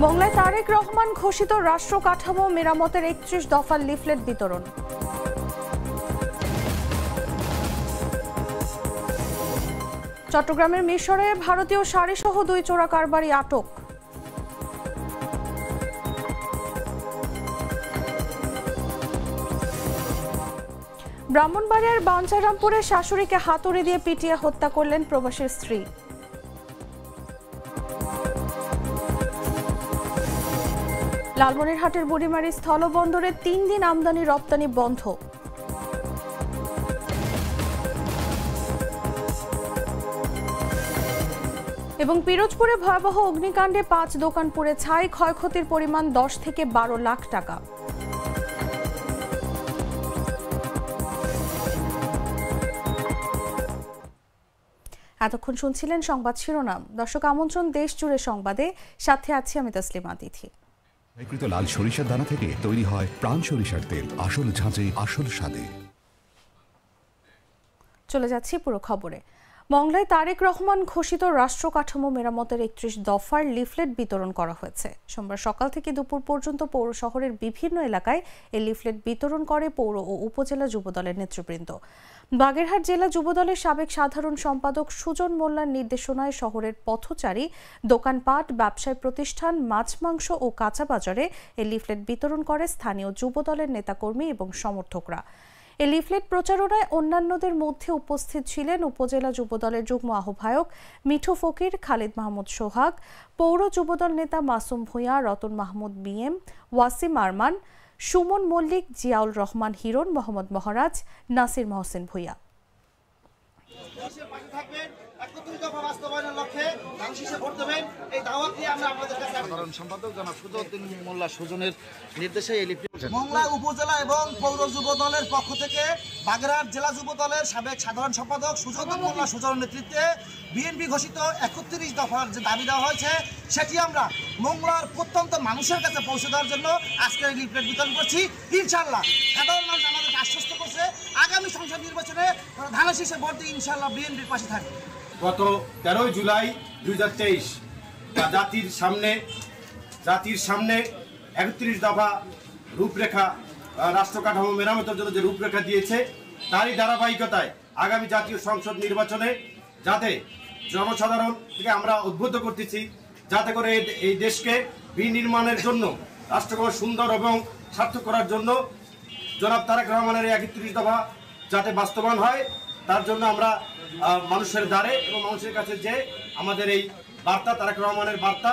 মংলায় তারেক রহমান ঘোষিত রাষ্ট্র কাঠামো মেরামতের ৩১ দফার লিফলেট বিতরণ। চট্টগ্রামের মিরসরে ভারতীয় শাড়িসহ ২ চোরা কারবারি আটক। ব্রাহ্মণবাড়িয়ার বাঞ্ছারামপুরে শাশুড়িকে হাতুড়ি দিয়ে পিটিয়ে হত্যা করলেন প্রবাসীর স্ত্রী। লালমনিরহাটের বুড়িমারি স্থলবন্দরে ৩ দিন আমদানি রপ্তানি বন্ধ। এবং পিরোজপুরে ভয়াবহ অগ্নিকাণ্ডে ৫ দোকান পুড়ে ছাই, ক্ষয়ক্ষতির পরিমাণ ১০ থেকে ১২ লাখ টাকা। এতক্ষণ শুনছিলেন সংবাদ শিরোনাম। দর্শক, আমন্ত্রণ দেশ জুড়ে সংবাদে, সাথে আছি আমি তাসলিমা তিথি। লাল সরিষার দানা থেকে তৈরি হয় প্রাণ সরিষার তেল, আসল ঝাঁঝে আসল স্বাদে। চলে যাচ্ছি পুরো খবরে। মংলায় তারেক রহমান ঘোষিত রাষ্ট্র কাঠামো মেরামতের ৩১ দফার লিফলেট বিতরণ করা হয়েছে। সোমবার সকাল থেকে দুপুর পর্যন্ত পৌর শহরের বিভিন্ন এলাকায় এই লিফলেট বিতরণ করে পৌর ও উপজেলা যুবদলের নেতৃবৃন্দ। বাগেরহাট জেলা যুবদলের সাবেক সাধারণ সম্পাদক সুজন মোল্লার নির্দেশনায় শহরের পথচারী, দোকানপাট, ব্যবসায় প্রতিষ্ঠান, মাছ, মাংস ও কাঁচা বাজারে এই লিফলেট বিতরণ করে স্থানীয় যুবদলের নেতাকর্মী এবং সমর্থকরা। এই লিফলেট প্রচারণায় অন্যান্যদের মধ্যে উপস্থিত ছিলেন উপজেলা যুবদলের যুগ্ম আহ্বায়ক মিঠু ফকির, খালিদ মাহমুদ সোহাগ, পৌর যুবদল নেতা মাসুম ভূঁইয়া, রতন মাহমুদ বিএম, ওয়াসিম আরমান, সুমন মল্লিক, জিয়াউল রহমান হিরণ, মোহাম্মদ মহারাজ, নাসির মহসিন ভূঁইয়া। সাধারণ সম্পাদক জনাব সুজউদ্দিন মোল্লা সুজনের নির্দেশে এই লিফলেট মংলা উপজেলা এবং পৌর যুব দলের পক্ষ থেকে বাগেরহাট জেলা যুব দলের সাবেক সাধারণ সম্পাদক সুজউদ্দিন মোল্লা সুজনের নেতৃত্বে বিএনপি ঘোষিত ৩১ দফার যে দাবি দেওয়া হয়েছে সেটি আমরা মংলার প্রত্যন্ত মানুষের কাছে পৌঁছে দেওয়ার জন্য আজকে এই লিফলেট বিতরণ করছি। ইনশাআল্লাহ সাধারণ মানুষ আমাদেরকে আশ্বস্ত করছে আগামী সংসদ নির্বাচনে ধানের শীষে ভোট দিয়ে ইনশাআল্লাহ বিএনপির পাশে থাকবে। গত ১৩ জুলাই ২০২৩ জাতির সামনে ৩১ দফা রূপরেখা, রাষ্ট্র কাঠামো মেরামতের জন্য যে রূপরেখা দিয়েছে, তারই ধারাবাহিকতায় আগামী জাতীয় সংসদ নির্বাচনে যাতে জনসাধারণ থেকে আমরা উদ্বুদ্ধ করতেছি, যাতে করে এই দেশকে বিনির্মাণের জন্য, রাষ্ট্রকে সুন্দর এবং সার্থক করার জন্য জনাব তারেক রহমানের ৩১ দফা যাতে বাস্তবায়ন হয়, তার জন্য আমরা মানুষের দ্বারে এবং মানুষের কাছে যে আমাদের এই বার্তা, তারেক রহমানের বার্তা।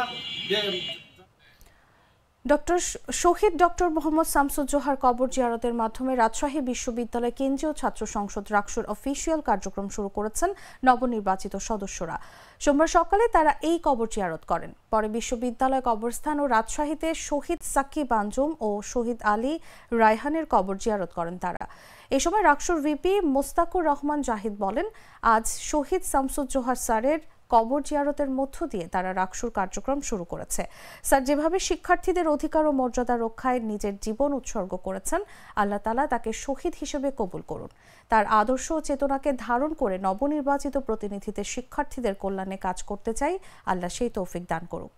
শহীদ ডক্টর মোহাম্মদ শামসুজ্জোহার কবর জিয়ারতের মাধ্যমে রাজশাহী বিশ্ববিদ্যালয় কেন্দ্রীয় ছাত্র সংসদ রাকসুর অফিসিয়াল কার্যক্রম শুরু করেছেন নবনির্বাচিত সদস্যরা। সোমবার সকালে তারা এই কবর জিয়ারত করেন। পরে বিশ্ববিদ্যালয় কবরস্থান ও রাজশাহীতে শহীদ সাকিব আঞ্জুম ও শহীদ আলী রায়হানের কবর জিয়ারত করেন তারা। এ সময় রাকসুর ভিপি মোস্তাকুর রহমান জাহিদ বলেন, আজ শহীদ শামসুজ্জোহার স্যারের কবর জিয়ারতের মধ্য দিয়ে তারা রাকসুর কার্যক্রম শুরু করেছে। স্যার যেভাবে শিক্ষার্থীদের অধিকার ও মর্যাদা রক্ষায় নিজের জীবন উৎসর্গ করেছেন, আল্লাহ তাআলা তাকে শহীদ হিসেবে কবুল করুন। তার আদর্শ ও চেতনাকে ধারণ করে নবনির্বাচিত প্রতিনিধিদের শিক্ষার্থীদের কল্যাণে কাজ করতে চাই, আল্লাহ সেই তৌফিক দান করুক।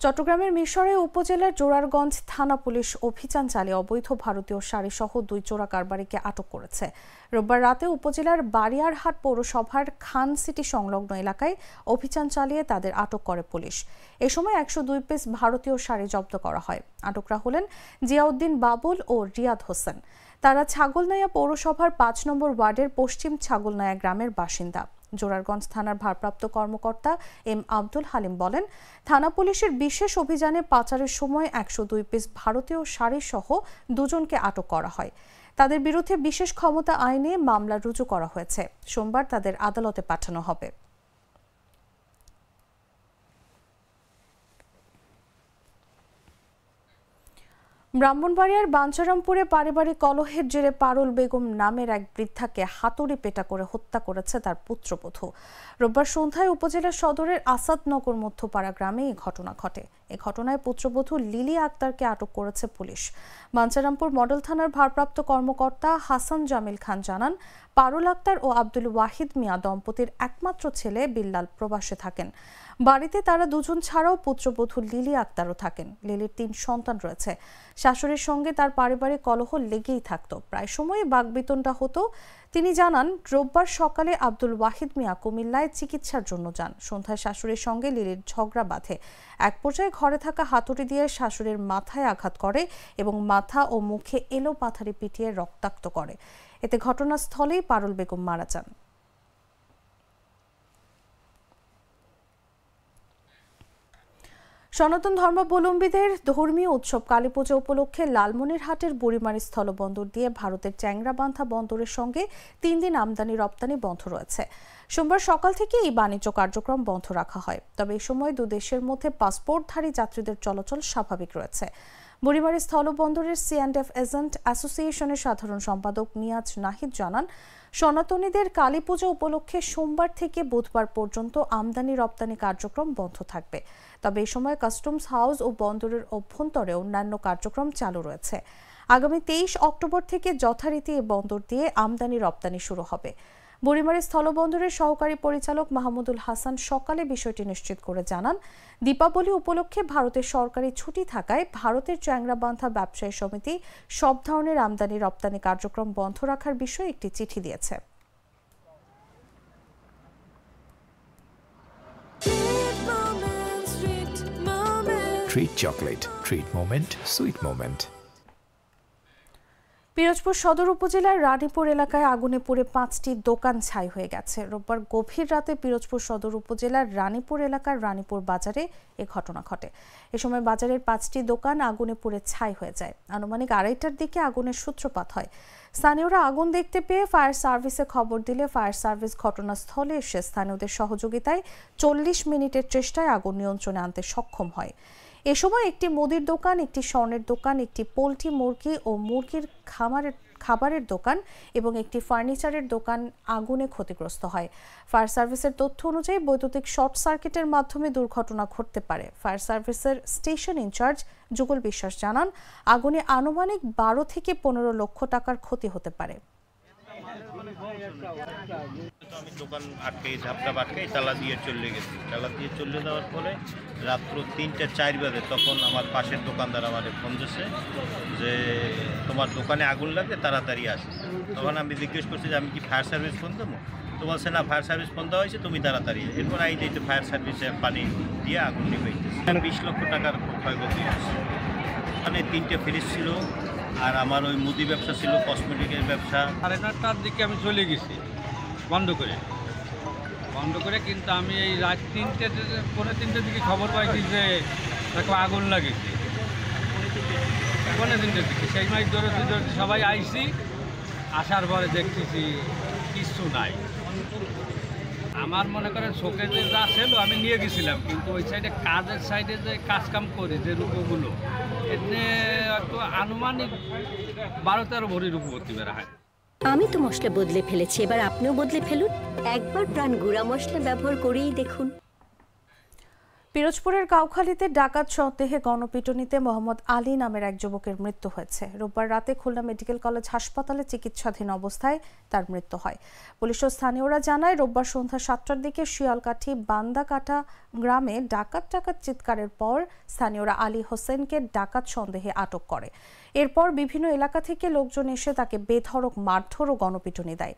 চট্টগ্রামের মিরসরাই উপজেলার জোরারগঞ্জ থানা পুলিশ অভিযান চালিয়ে অবৈধ ভারতীয় শাড়িসহ ২ চোরা কারবারিকে আটক করেছে। রোববার রাতে উপজেলার বারিয়ারহাট পৌরসভার খান সিটি সংলগ্ন এলাকায় অভিযান চালিয়ে তাদের আটক করে পুলিশ। এ সময় ১০২ পিস ভারতীয় শাড়ি জব্দ করা হয়। আটকরা হলেন জিয়াউদ্দিন বাবুল ও রিয়াদ হোসেন। তারা ছাগলনাইয়া পৌরসভার ৫ নম্বর ওয়ার্ডের পশ্চিম ছাগলনাইয়া গ্রামের বাসিন্দা। জোরারগঞ্জ থানার ভারপ্রাপ্ত কর্মকর্তা এম আব্দুল হালিম বলেন, থানা পুলিশের বিশেষ অভিযানে পাচারের সময় ১০২ পিস ভারতীয় শাড়ি সহ ২ জনকে আটক করা হয়। তাদের বিরুদ্ধে বিশেষ ক্ষমতা আইনে মামলা রুজু করা হয়েছে। সোমবার তাদের আদালতে পাঠানো হবে। ব্রাহ্মণবাড়িয়ার বাঞ্ছারামপুরে পারিবারিক কলহের জেরে পারুল বেগম নামের এক বৃদ্ধাকে হাতুড়ি পেটা করে হত্যা করেছে তার পুত্রবধূ। রোববার সন্ধ্যায় উপজেলা সদরের আসাদনগর মধ্যপাড়া গ্রামে এই ঘটনা ঘটে। এ ঘটনায় পুত্রবধূ লিলি আক্তারকে আটক করেছে পুলিশ। বাঞ্ছারামপুর মডেল থানার ভারপ্রাপ্ত কর্মকর্তা হাসান জামিল খান জানান, পারুল আক্তার ও আব্দুল ওয়াহিদ মিয়া দম্পতির একমাত্র ছেলে বিল্লাল প্রবাসে থাকেন। বাড়িতে তারা দুজন ছাড়াও পুত্রবধূ লিলি আক্তারও থাকেন। লিলির 3 সন্তান রয়েছে। শাশুড়ির সঙ্গে তার পারিবারিক কলহ লেগেই থাকতো, প্রায় সময়ই বাকবিতণ্ডা হতো। তিনি জানান, রোববার সকালে আব্দুল ওয়াহিদ মিয়া কুমিল্লায় চিকিৎসার জন্য যান। সন্ধ্যায় শাশুড়ির সঙ্গে লিলির ঝগড়া বাঁধে। এক পর্যায়ে ঘরে থাকা হাতুড়ি দিয়ে শাশুড়ির মাথায় আঘাত করে এবং মাথা ও মুখে এলোপাথারি পিটিয়ে রক্তাক্ত করে। এতে ঘটনাস্থলেই পারুল বেগম মারা যান। সনাতন ধর্মাবলম্বীদের ধর্মীয় উৎসব কালীপূজা উপলক্ষে লালমনিরহাটের বুড়িমারি স্থলবন্দর দিয়ে ভারতের চ্যাংরাবান্ধা বন্দরের সঙ্গে 3 দিন আমদানি রপ্তানি বন্ধ রয়েছে। সোমবার সকাল থেকে এই বাণিজ্য কার্যক্রম বন্ধ রাখা হয়। তবে এই সময় দু দেশের মধ্যে পাসপোর্টধারী যাত্রীদের চলাচল স্বাভাবিক রয়েছে। বুড়িমারি স্থলবন্দরের C&F এজেন্ট অ্যাসোসিয়েশনের সাধারণ সম্পাদক নিয়াজ নাহিদ জানান, সনাতনীদের কালীপূজা উপলক্ষে সোমবার থেকে বুধবার পর্যন্ত আমদানি রপ্তানি কার্যক্রম বন্ধ থাকবে। তবে এই সময় কাস্টমস হাউস ও বন্দরের অভ্যন্তরে অন্যান্য কার্যক্রম চালু রয়েছে। আগামী 23 অক্টোবর থেকে যথারীতি এই বন্দর দিয়ে আমদানি রপ্তানি শুরু হবে। বুড়িমারি স্থলবন্দরের সহকারী পরিচালক মাহমুদুল হাসান সকালে বিষয়টি নিশ্চিত করে জানান, দীপাবলি উপলক্ষে ভারতের সরকারি ছুটি থাকায় ভারতের চ্যাংরাবান্ধা ব্যবসায়ী সমিতি সব ধরনের আমদানি রপ্তানি কার্যক্রম বন্ধ রাখার বিষয়ে একটি চিঠি দিয়েছে। Treat chocolate. Treat moment. Sweet moment. Pirojpur সদর উপজেলার রানীপুর এলাকায় আগুনে পুড়ে 5টি দোকান ছাই হয়ে গেছে। রোববার গভীর রাতে পিরোজপুর সদর উপজেলার রানীপুর এলাকার রানীপুর বাজারে এ ঘটনা ঘটে। এ সময় বাজারের 5টি দোকান আগুনে পুড়ে ছাই হয়ে যায়। আনুমানিক 2:30টার দিকে আগুনের সূত্রপাত হয়। স্থানীয়রা আগুন দেখতে পেয়ে ফায়ার সার্ভিসে খবর দিলে ফায়ার সার্ভিস ঘটনাস্থলে এসে স্থানীয়দের সহযোগিতায় 40 মিনিটের চেষ্টায় আগুন নিয়ন্ত্রণে আনতে সক্ষম হয়। এ সময় একটি মুদির দোকান, একটি স্বর্ণের দোকান, একটি পোল্ট্রি মুরগি ও মুরগির খাবারের দোকান এবং একটি ফার্নিচারের দোকান আগুনে ক্ষতিগ্রস্ত হয়। ফায়ার সার্ভিসের তথ্য অনুযায়ী বৈদ্যুতিক শর্ট সার্কিটের মাধ্যমে দুর্ঘটনা ঘটতে পারে। ফায়ার সার্ভিসের স্টেশন ইনচার্জ যুগল বিশ্বাস জানান, আগুনে আনুমানিক 12 থেকে 15 লক্ষ টাকার ক্ষতি হতে পারে। আমি দোকান আটকে ঝাপটা আটকে তালা দিয়ে চলে গেছি। তালা দিয়ে চলে যাওয়ার পরে রাত্র 3-4 বাজে তখন আমার পাশের দোকানদার আমাদের ফোন দিয়েছে যে তোমার দোকানে আগুন লাগবে, তাড়াতাড়ি আসে। তখন আমি জিজ্ঞেস করছি যে আমি কি ফায়ার সার্ভিস ফোন দেবো? তো বলছে না, ফায়ার সার্ভিস ফোন দেওয়া হয়েছে, তুমি তাড়াতাড়ি। এরপর এই দিতে ফায়ার সার্ভিসে পানি দিয়ে আগুন নিবেইতেছে। 20 লক্ষ টাকার ক্ষয়ক্ষতি হয়েছে। মানে 3টে ফ্রিজ ছিল, আর আমার ওই মুদি ব্যবসা ছিল, কসমেটিকের ব্যবসা। 9:30টার দিকে আমি চলে গেছি বন্ধ করে, কিন্তু আমি এই রাত 3-3:30 দিকে খবর পাইছি যে আগুন লাগেছে। 3:30 দিকে সেই মাইক ধরে সবাই আইছি, আসার পরে দেখতেছি কিছু নাই। আমার মনে করেন শোকেজে যা ছিল আমি নিয়ে গেছিলাম, কিন্তু ওই সাইডে কাজের সাইডে যে কাজকাম করি যে রূপগুলো, এতে একটু আনুমানিক 12-13 ভরি রূপ ভর্তি বেড়া হয়। আমি তো মশলা বদলে ফেলেছি, এবার আপনিও বদলে ফেলুন। একবার প্রাণ গুঁড়া মশলা ব্যবহার করেই দেখুন। পিরোজপুরের কাউখালীতে ডাকাত সন্দেহে গণপিটুনিতে মোহাম্মদ আলী নামের এক যুবকের মৃত্যু হয়েছে। রোববার রাতে খুলনা মেডিকেল কলেজ হাসপাতালে চিকিৎসাধীন অবস্থায় তার মৃত্যু হয়। পুলিশ ও স্থানীয়রা জানায়, রোববার সন্ধ্যা 7টার দিকে শিয়ালকাঠি বান্দাকাটা গ্রামে ডাকাত চিৎকারের পর স্থানীয়রা আলী হোসেনকে ডাকাত সন্দেহে আটক করে। এরপর বিভিন্ন এলাকা থেকে লোকজন এসে তাকে বেধড়ক মারধর ও গণপিটুনি দেয়।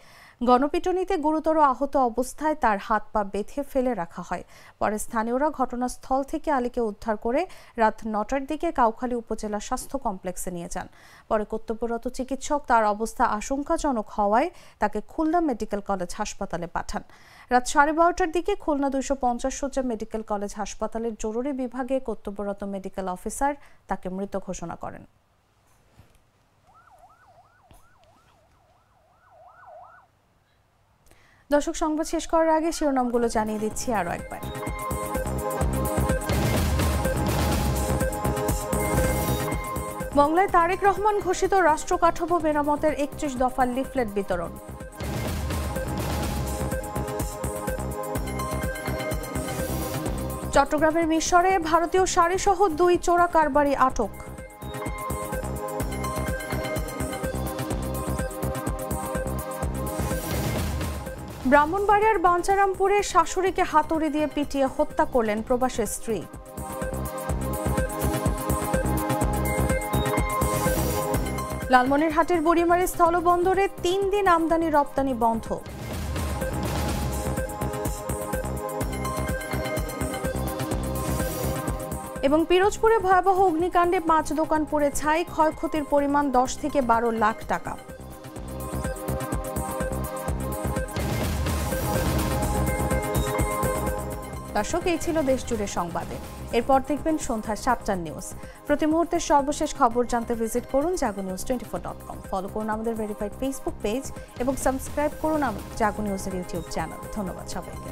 গণপিটুনিতে গুরুতর আহত অবস্থায় তার হাত পা বেঁধে ফেলে রাখা হয়। পরে স্থানীয়রা ঘটনাস্থল থেকে আলীকে উদ্ধার করে রাত 9টার দিকে কাউখালী উপজেলা স্বাস্থ্য কমপ্লেক্সে নিয়ে যান। পরে কর্তব্যরত চিকিৎসক তার অবস্থা আশঙ্কাজনক হওয়ায় তাকে খুলনা মেডিকেল কলেজ হাসপাতালে পাঠান। রাত 12:30টার দিকে খুলনা 250 শয্যা মেডিকেল কলেজ হাসপাতালের জরুরি বিভাগে কর্তব্যরত মেডিকেল অফিসার তাকে মৃত ঘোষণা করেন। দর্শক, সংবাদ শেষ করার আগে শিরোনামগুলো জানিয়ে দিচ্ছি আরো একবার। মংলায় তারেক রহমান ঘোষিত রাষ্ট্র কাঠামো মেরামতের ৩১ দফার লিফলেট বিতরণ। চট্টগ্রামের মিশরে ভারতীয় শাড়িসহ ২ চোরা কারবারি আটক। ব্রাহ্মণবাড়িয়ার বাঞ্চারামপুরে শাশুড়িকে হাতুড়ি দিয়ে পিটিয়ে হত্যা করলেন প্রবাসী স্ত্রী। লালমনিরহাটের বুড়িমারি স্থলবন্দরে ৩ দিন আমদানি রপ্তানি বন্ধ। এবং পিরোজপুরে ভয়াবহ অগ্নিকাণ্ডে ৫ দোকান পুড়ে ছাই, ক্ষয়ক্ষতির পরিমাণ ১০ থেকে ১২ লাখ টাকা। দর্শক, এই ছিল দেশ জুড়ে সংবাদে। এরপর দেখবেন সন্ধ্যা ৭টার নিউজ। প্রতি মুহূর্তের সর্বশেষ খবর জানতে ভিজিট করুন jagonews24.com। ফলো করুন আমাদের ভেরিফাইড ফেসবুক পেজ এবং সাবস্ক্রাইব করুন জাগো নিউজের ইউটিউব চ্যানেল। ধন্যবাদ সবাইকে।